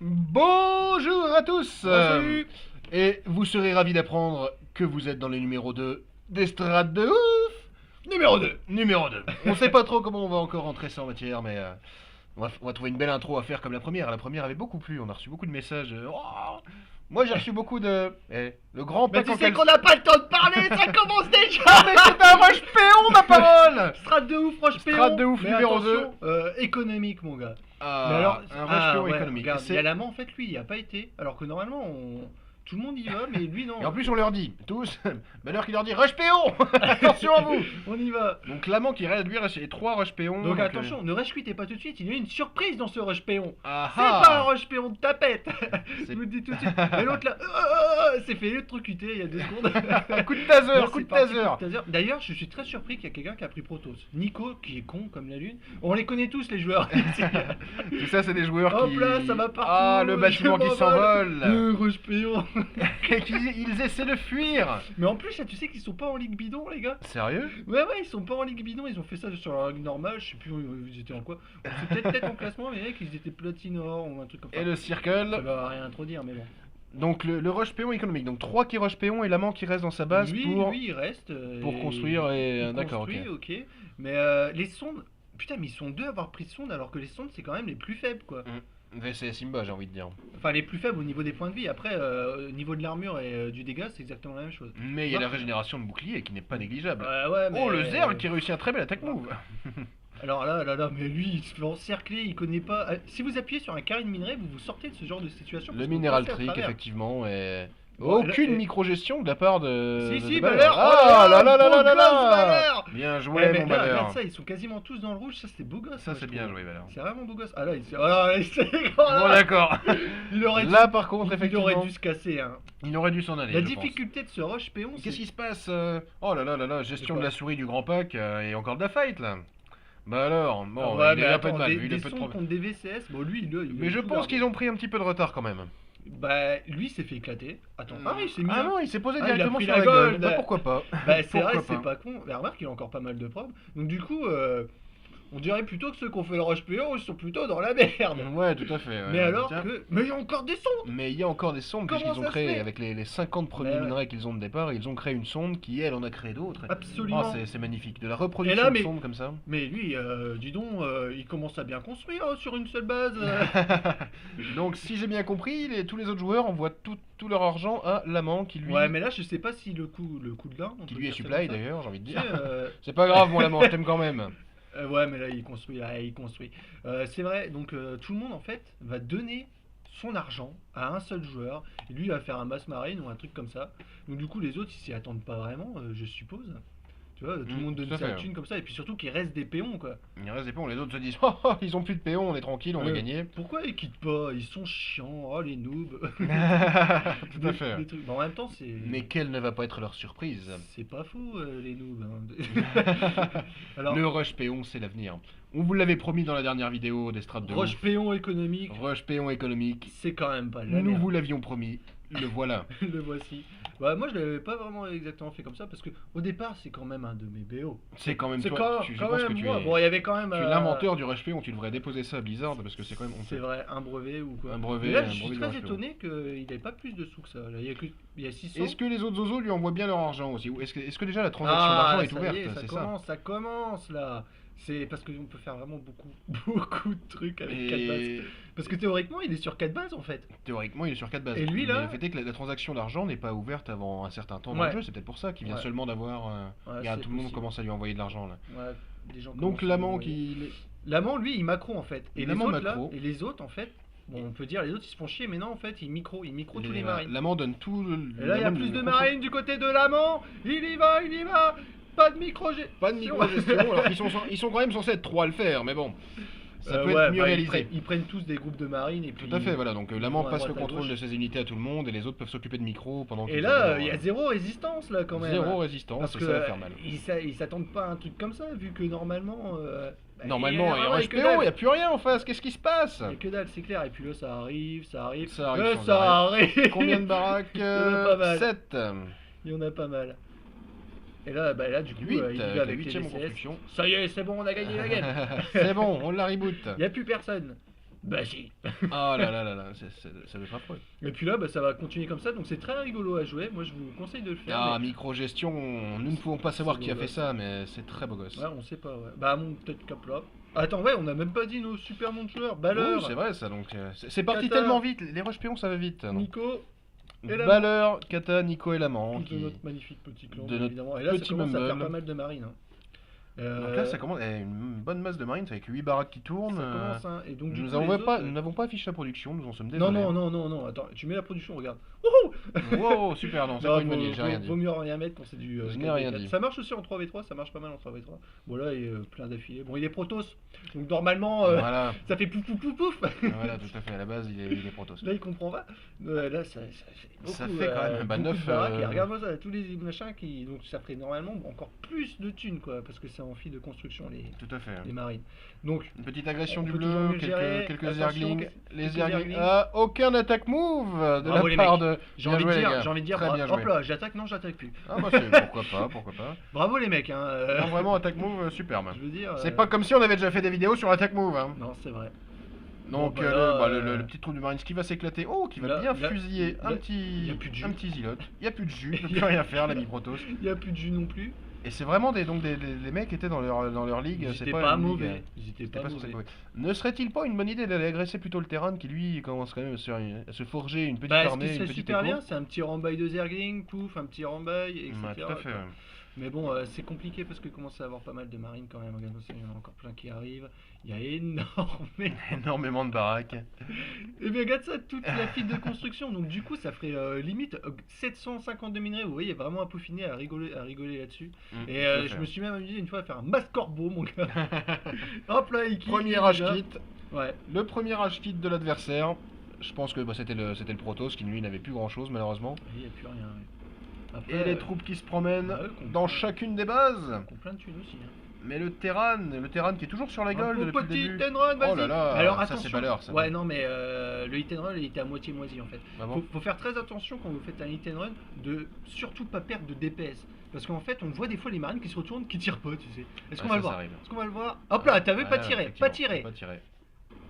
Bonjour à tous Salut. Et vous serez ravis d'apprendre que vous êtes dans le numéro 2 d'Estrade de ouf. Numéro 2. Numéro 2. On sait pas trop comment on va encore rentrer ça en matière, mais on va trouver une belle intro à faire comme la première. La première avait beaucoup plu, on a reçu beaucoup de messages. Oh, moi j'ai reçu beaucoup de... le grand Mais pack tu en sais cal- qu'on n'a pas le temps de parler, ça commence déjà. Ah mais c'est un rush péon ma parole. Strate de ouf, Roche Péon. Strate de ouf, Mais numéro attention, économique, mon gars. Ah, Mais alors, un rush péon ouais, économique. regarde, C'est- il y a l'amant, en fait, lui, il n'y a pas été. Alors que normalement, tout le monde y va, mais lui, non. Et en plus on leur dit, tous, malheur qui leur dit rush péon. Attention à vous. On y va. Donc l'amant qui reste, lui, reste les 3 rush péons. Donc attention, ne rush-quittez pas tout de suite, il y a une surprise dans ce Rush Péon. Ah C'est ah. pas un Rush Péon de tapette. C'est- Je vous le dis tout de suite. Et l'autre là, s'est fait électrocuter il y a 2 secondes. Coup de taser, Là, coup c'est de parti, taser. coup de taser. D'ailleurs, je suis très surpris qu'il y a quelqu'un qui a pris Protoss. Nico, qui est con comme la lune. On les connaît tous, les joueurs. Tout ça, c'est des joueurs Hop qui... là, ça va partout. Ah, le bâtiment je qui m'envole. s'envole. Rush Péon. Et ils essaient de fuir. Mais en plus, là, tu sais qu'ils sont pas en ligue bidon, les gars. Sérieux? Ouais, ils sont pas en ligue bidon. Ils ont fait ça sur la ligue normale. Je sais plus où ils étaient en quoi. C'est peut-être en classement, mais les mecs, ils étaient Platinor ou un truc comme ça. Et le Ça circle. va rien trop dire, mais bon. Donc le rush péon économique. Donc 3 qui rush péon et l'amant qui reste dans sa base lui, pour... lui, il reste. pour construire et- il d'accord, construit, ok. Mais les sondes. Putain, mais ils sont deux à avoir pris sonde alors que les sondes, c'est quand même les plus faibles, quoi. VC Simba, j'ai envie de dire. Enfin, les plus faibles au niveau des points de vie. Après, au niveau de l'armure et du dégât, c'est exactement la même chose. Mais il y a la régénération de bouclier qui n'est pas négligeable. Ouais, mais... Oh, le Zerg qui réussit un très bel attack move. Alors là, mais lui, il se fait encercler, il connaît pas. Si vous appuyez sur un carré de minerai, vous vous sortez de ce genre de situation. Le parce qu'on minéral passe à trick, travers. effectivement, et... Bon, Aucune et- micro-gestion de la part de... Si, Valeur. Valeur. Ah là là là beau là là gosse, là. Valeur. Bien Ouais, joué, mais mon là, Valeur. regarde ça, ils sont quasiment tous dans le rouge, ça c'était beau gosse. Ça, moi, c'est je bien trouve. joué, Valeur. C'est vraiment beau gosse. Ah là, il s'est... Bon, d'accord. il aurait Là, dû... par contre, il effectivement, aurait dû se casser, hein. il aurait dû s'en aller. La je pense. difficulté de ce rush péon, c'est... Qu'est-ce qui se passe Oh là là là là, gestion C'est quoi de la souris du grand pack et encore de la fight là. Bah alors, bon, ouais, il mais a pas de attends, mal, des, vu, il a des peu de sons problème. contre des VCS, bon lui, Mais je pense qu'ils ont pris un petit peu de retard quand même. Bah, lui s'est fait éclater. Attends, il s'est mis... Ah non, il s'est posé Ah, il a directement pris sur la la gueule. gold. Bah, pourquoi pas Bah, c'est vrai, Pourquoi c'est pas con. Mais remarque, il a encore pas mal de probes. Donc du coup, on dirait plutôt que ceux qui ont fait le rush PO, ils sont plutôt dans la merde. Ouais, tout à fait. ouais. Mais alors Tiens. que... Mais il y a encore des sondes. Mais il y a encore des sondes Comment puisqu'ils ont ça se créé, fait avec les 50 premiers Bah ouais. minerais qu'ils ont de départ, ils ont créé une sonde qui, elle, en a créé d'autres. Absolument. Oh, c'est magnifique. De la reproduction Et là, de mais- sondes comme ça. Mais lui, dis donc, il commence à bien construire hein, sur une seule base. Donc, si j'ai bien compris, tous les autres joueurs envoient tout leur argent à l'amant qui lui, Ouais, mais là, je sais pas si le coup de l'un... on qui peut lui est dire ça supply comme ça. d'ailleurs, j'ai envie de Tu dire. sais, C'est pas grave, mon amant, je t'aime quand même. ouais, mais là, il construit. C'est vrai, donc tout le monde, en fait, va donner son argent à un seul joueur. Et lui, il va faire un mass marine ou un truc comme ça. Donc, du coup, les autres, ils s'y attendent pas vraiment, je suppose. Tu vois, tout le monde tout donne à sa fait, thune comme ça. Et puis surtout qu'il reste des péons, quoi. Il reste des péons, les autres se disent oh, ils ont plus de péons, on est tranquille, on va Ouais. gagner. Pourquoi ils quittent pas? Ils sont chiants, oh les noobs. Tout à fait. Des trucs. Bon, en même temps, c'est. Mais quelle ne va pas être leur surprise? C'est pas faux, les noobs. Hein. Alors, Le rush péon, c'est l'avenir. On vous l'avait promis dans la dernière vidéo des strats de rush ouf. péon économique, Rush péon économique. c'est quand même pas de la Nous merde. vous l'avions promis, le voilà. Le voici. Ouais, moi je l'avais pas vraiment exactement fait comme ça parce que au départ c'est quand même un de mes BO. C'est quand même C'est toi, quand, je quand pense même que tu moi. es, Bon, il y avait quand même. tu es l'inventeur du rush péon, tu devrais déposer ça à Blizzard parce que c'est quand même C'est honteux. vrai, un brevet ou quoi. Un brevet, Mais là, un je suis brevet de très rush péon. étonné qu'il n'ait pas plus de sous que ça. Là, il y a 600. Est-ce que les autres zozos lui envoient bien leur argent aussi? Ou est-ce que déjà la transaction Ah, d'argent là, est ça ouverte? y est, C'est ça commence là. C'est parce qu'on peut faire vraiment beaucoup de trucs avec 4 bases. Et Parce que théoriquement, il est sur 4 bases en fait. théoriquement, il est sur 4 bases. Et lui, là- Mais le fait est que la transaction d'argent n'est pas ouverte avant un certain temps dans Ouais. le jeu, c'est peut-être pour ça qu'il vient Ouais. seulement d'avoir. Ouais, Regarde, c'est tout le monde possible. commence à lui envoyer de l'argent là. Ouais, des gens Donc commencent à l'amant l'envoyer. qui. L'amant, lui, il macro en fait. Et les L'amant autres là, macro. et les autres en fait, bon, on peut dire les autres ils se font chier, mais non en fait, ils micro tous les voilà, marines. L'amant donne tout le. Et là, il y a l'amant plus le de contrôle. marines du côté de l'amant. Il y va. Pas de micro Pas de micro-gestion, alors ils sont quand même censés être 3 à le faire, mais bon. Ça peut être mieux réalisé. Ils prennent tous des groupes de marines et puis. Tout à fait, voilà. Donc l'amant vont à passe le droite, à contrôle gauche. de ses unités à tout le monde et les autres peuvent s'occuper de micro pendant Et qu'ils là, ont il y a leur- zéro résistance là quand même. zéro résistance, Parce et que ça va faire mal. ils s'attendent pas à un truc comme ça, vu que normalement. Normalement, et en rush HPO, il n'y a plus rien en face, qu'est-ce qui se passe? Il y a que dalle, c'est clair. Et puis là, ça arrive. Ça arrive Là, sans ça arrêt. arrive. Combien de baraques? Il y en a pas mal. 7. Il y en a pas mal. Et là, du coup, 8, il avec va la avec les 8ème en VCS. construction. Ça y est, c'est bon, on a gagné la game. C'est bon, on la reboot. Il n'y a plus personne. Bah si. Ah là là là là, ça doit être affreux. Et puis là, bah, ça va continuer comme ça, donc c'est très rigolo à jouer. Moi, je vous conseille de le faire. Ah, Mais micro-gestion, nous ne pouvons pas savoir c'est qui beau a fait gosse. ça, mais c'est très beau gosse. Ouais, on sait pas. Ouais. Bah, mon peut-être cap là. Attends, ouais, on a même pas dit nos super noms de joueurs. Oui, c'est Baleur, vrai ça, donc c'est parti Kata, tellement vite, les rush pions ça va vite. Donc. Nico et l'amant. Baleur, Kata, Nico et l'amant, Tous de qui... notre magnifique petit clan, de bien notre évidemment. Et là, ça petit commence à faire mumble. pas mal de marines. Hein. Donc là ça commence, une bonne masse de marines avec 8 baraques qui tournent. Ça commence, hein. Et donc, du Nous coup, n'avons les pas, autres. nous n'avons pas affiché la production, nous en sommes Non, désolés. non, non, non, non, attends, tu mets la production, regarde. Wouhou. Wow, super, non, c'est Non, pas une bonne idée, j'ai rien dit. vaut mieux rien mettre quand c'est du Je n'ai rien 4v4. dit. Ça marche aussi en 3v3, ça marche pas mal en 3v3. Bon, là, il est plein d'affilés. Bon, il est Protoss, donc normalement, Voilà, ça fait pouf pouf pouf pouf. voilà, tout à fait, à la base il est protos. Là, il comprend pas. Là, ça fait beaucoup. Ça fait quand même, bah, beaucoup 9, de baraques. Et regarde-moi ça, tous les machins qui. Donc, ça ferait normalement encore plus de thunes, quoi, parce que c'est en fil de construction, Tout à fait. les marines. Donc, Une petite agression on du peut toujours mieux bleu, le gérer. quelques Attention, zerglings. Les quelques zerglings. zerglings. Ah, aucun attack move de Bravo, les la part mecs. de. j'ai Bien envie, joué, de les dire, gars. j'ai envie de dire, Très bien hop joué. là, j'attaque, non, j'attaque plus. Ah bah c'est pourquoi pas, pourquoi pas. Bravo, les mecs, hein. Non vraiment attack move superbe. Je veux dire. C'est pas comme si on avait déjà fait des vidéos sur l'attack move. Hein. Non, c'est vrai. Donc Bon, bah là, le petit trou du Marines qui va s'éclater. Oh, qui va là- bien là- fusiller là, un petit, y a plus de jus. un petit zilote. Il y a plus de jus, il peut plus rien faire l'ami Protoss. Il n'y a plus de jus non plus. Et c'est vraiment les mecs étaient dans leur ligue. Ils C'est étaient pas pas une ligue, mauvais. Ils étaient c'était pas censé mauvais. être mauvais. Ne serait-il pas une bonne idée d'aller agresser plutôt le terrain qui lui commence quand même à se forger une petite Bah, ce qui armée, une serait petite super écho. bien, c'est un petit rambaille de Zergling, pouf, un petit rambaille, etc. Ouais, tout à fait. quoi. Ouais. Mais bon, c'est compliqué parce que commence à avoir pas mal de marines quand même. Regarde, il y en a encore plein qui arrivent. Il y a énormément. Énormément de baraques. Et bien, regarde ça, toute la file de construction. Donc, du coup, ça ferait limite 752 minerais. Vous voyez, vraiment à peaufiner, à rigoler là-dessus. Et Tout à je fait. me suis même amusé une fois à faire un masse corbeau, mon gars. Hop là, il kiffe. Premier déjà. rage kit. Ouais. Le premier rage kit de l'adversaire. Je pense que bah, c'était le Protoss qui lui n'avait plus grand chose malheureusement. Il n'y a plus rien. Ouais. Après, Et les troupes qui se promènent bah, eux, qu'on dans prend- chacune des bases. qu'on plein de thunes aussi. Hein. Mais le Terran qui est toujours sur la gueule Un depuis le petit début. hit and run, vas-y. Oh là là, Alors ça, attention. c'est Baleur, ça. Ouais, non, mais le hit and run, il était à moitié moisi en fait. Ah bon Faut faire très attention quand vous faites un hit and run de surtout pas perdre de DPS. Parce qu'en fait, on voit des fois les marines qui se retournent, qui tirent pas, tu sais. Est-ce qu'on Ouais, va le ça, voir ça arrive. Est-ce qu'on va le voir Hop là, t'as vu, pas Ouais, tiré, effectivement, pas tiré. Pas tiré.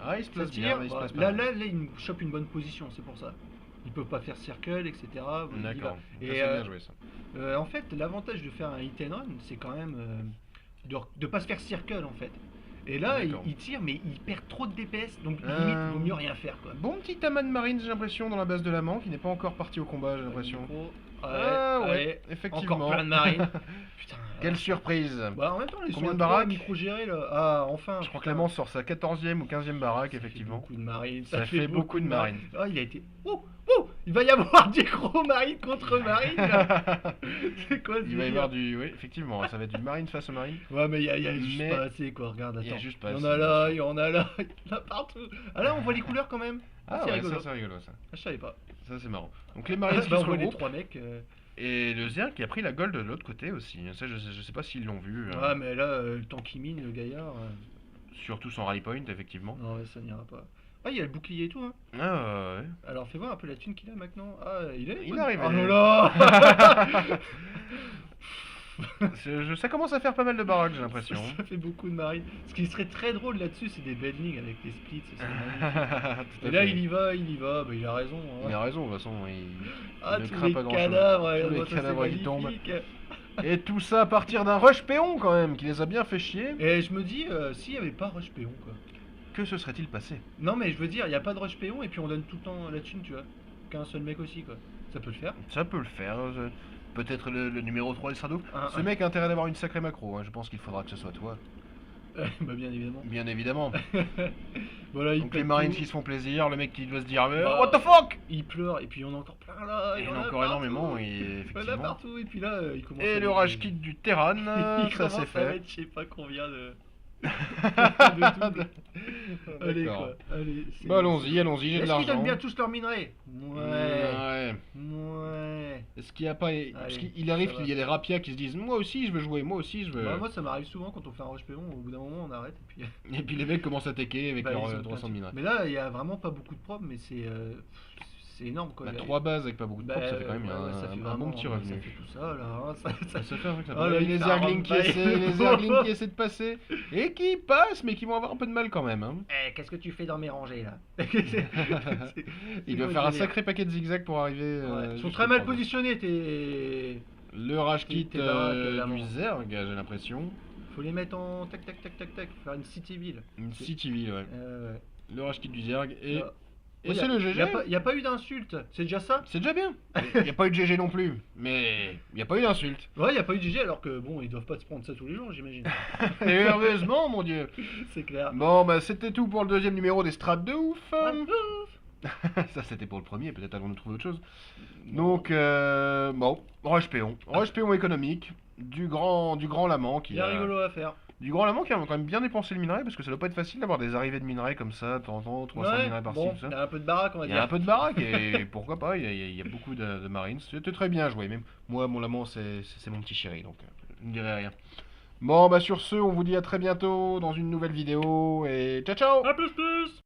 Ah, il se Ça place tire, bien, il se voilà. place pas Là, mal. il me chope une bonne position, c'est pour ça. Ils peuvent pas faire circle, etc. Il y D'accord, va. ça, Et c'est bien joué ça. en fait, l'avantage de faire un hit and run, c'est quand même de pas se faire circle en fait. Et là, D'accord. il tire, mais il perd trop de DPS, donc limite, Euh, vaut mieux rien faire quoi. Bon petit amas de marine, j'ai l'impression, dans la base de l'amant, qui n'est pas encore parti au combat, j'ai l'impression. Micro. Ah ouais, allez, effectivement. encore plein de marines. Putain. Quelle surprise. Bah, en même temps, ils Combien sont de à trois baraques micro-gérés là. Ah, enfin. Je crois que putain. l'amant sort sa 14e ou 15e baraque, Ça fait effectivement. beaucoup de marines. Ça fait beaucoup de marines. Ah, il a été. Oh, oh, il va y avoir du gros marine contre marine. là. C'est quoi ce Il va y délire avoir du... Oui, effectivement, ça va être du marine face au marine. Ouais, mais il y a juste Mais- pas assez quoi. Regarde, Il y a attends. juste pas Il y en assez, a bien là, sûr. il y en a là, il y en a partout. Ah là, on voit les couleurs quand même. Ah c'est ouais, rigolo. ça c'est rigolo ça. Ah, je savais pas. Ça c'est marrant. Donc les marines qui Bah, se on voit les regroupent. trois mecs. Et le Zerg qui a pris la gold de l'autre côté aussi. Ça je sais pas s'ils l'ont vu. Ouais, mais là, le temps qui mine, le gaillard. Surtout son rally point, effectivement. Non, ouais, ça n'ira pas. Ah, il y a le bouclier et tout, hein. Ah ouais. Alors, fais voir un peu la thune qu'il a maintenant. Ah, il est. Il arrive, Oh il est- là là. Ça commence à faire pas mal de baraques, j'ai l'impression. Ça fait beaucoup de marines. Ce qui serait très drôle là-dessus, c'est des bendings avec des splits. Ça serait magnifique. Tout à Et là, fait. il y va. Bah, il a raison. Hein. Il a raison, de toute façon, Ah, il ne tous craint les pas grand chose. cadavres, Tous regarde-moi les ça, c'est cadavres qui tombent. magnifique. Et tout ça à partir d'un rush péon quand même, qui les a bien fait chier. Et je me dis, s'il n'y avait pas Rush Péon, quoi. Que se serait-il passé? Non, mais je veux dire, il n'y a pas de Rush Péon et puis on donne tout le temps la thune, tu vois. Qu'un seul mec aussi, quoi. Ça peut le faire. Ça peut le faire. Peut-être le numéro 3 il sera d'où. Un- Ce un- mec a intérêt d'avoir une sacrée macro, hein. Je pense qu'il faudra que ce soit toi. Bah, bien évidemment. Bien évidemment. Voilà, il Donc les pète marines tout. qui se font plaisir, le mec qui doit se dire Bah, what the fuck. Il pleure et puis on a encore plein là. Et il y en en a a encore partout. énormément et Il y en a effectivement. partout et puis là, il commence à Et le mettre rage des- kit du Terran, il ça commence c'est à fait. mettre je sais pas combien de. de tout. Allez D'accord. quoi. Allez. c'est- Bah allons-y, allons-y, j'ai de Est-ce qu'ils l'argent. donnent bien tous leur minerais? Ouais. Ouais. Ouais. Est-ce qu'il y a pas. Parce Allez, qu'il arrive ça qu'il va. y a des rapias qui se disent moi aussi je veux jouer, moi aussi je veux. Bah, moi ça m'arrive souvent quand on fait un rush péon, au bout d'un moment on arrête et puis. Et puis les mecs commencent à tecker avec Bah, leurs ils ont plein 300 de- minerais. Mais là il y a vraiment pas beaucoup de probes, mais c'est c'est énorme quoi. Bah, Il y a- 3 bases avec pas beaucoup de Bah, propres, ça fait quand même ouais, ça fait un bon vraiment- petit Ça revenu. fait tout ça là. Hein, Ça fait un truc, ça Oh là, fait il les fait un Zerglings qui run by. essaient, les Zerglings qui essaient de passer, et qui passent, mais qui vont avoir un peu de mal quand même. Hein. Qu'est-ce que tu fais dans mes rangées là? Il doit faire un sacré paquet de zigzags pour arriver. Ils sont jusqu'au très mal premier. positionnés tes. Le rage kit Tes baraques, là, du bon. Zerg, j'ai l'impression. Faut les mettre en tac tac tac tac tac, faire une city ville. Une City Ville, ouais. Ouais. Le rage kit du Zerg, et, Là. et Ouais, c'est le GG. Y a pas eu d'insulte, c'est déjà ça? C'est déjà bien. Il n'y a pas eu de GG non plus, mais il n'y a pas eu d'insulte. Ouais, y a pas eu de GG alors que bon, ils doivent pas se prendre ça tous les jours, j'imagine. Et heureusement, mon dieu. C'est clair. Bon, bah c'était tout pour le deuxième numéro des Strats de ouf. Ouais. Ça c'était pour le premier, peut-être allons-nous trouver autre chose. Donc, bon, Rush Péon. Rush Péon économique, du grand Lament qui Bien a... rigolo à faire. Du grand Lament qui a quand même bien dépensé le minerai, parce que ça doit pas être facile d'avoir des arrivées de minerai comme ça, de temps en temps, 300 Ouais, minerais par-ci, bon, tout ça. il y a un peu de baraque, on va Il y a dire. un peu de baraque, et pourquoi pas, il y a beaucoup de Marines. C'était très bien joué, même moi, mon Lament, c'est mon petit chéri, donc je ne dirai rien. Bon, bah sur ce, on vous dit à très bientôt dans une nouvelle vidéo, et ciao ciao! A plus plus!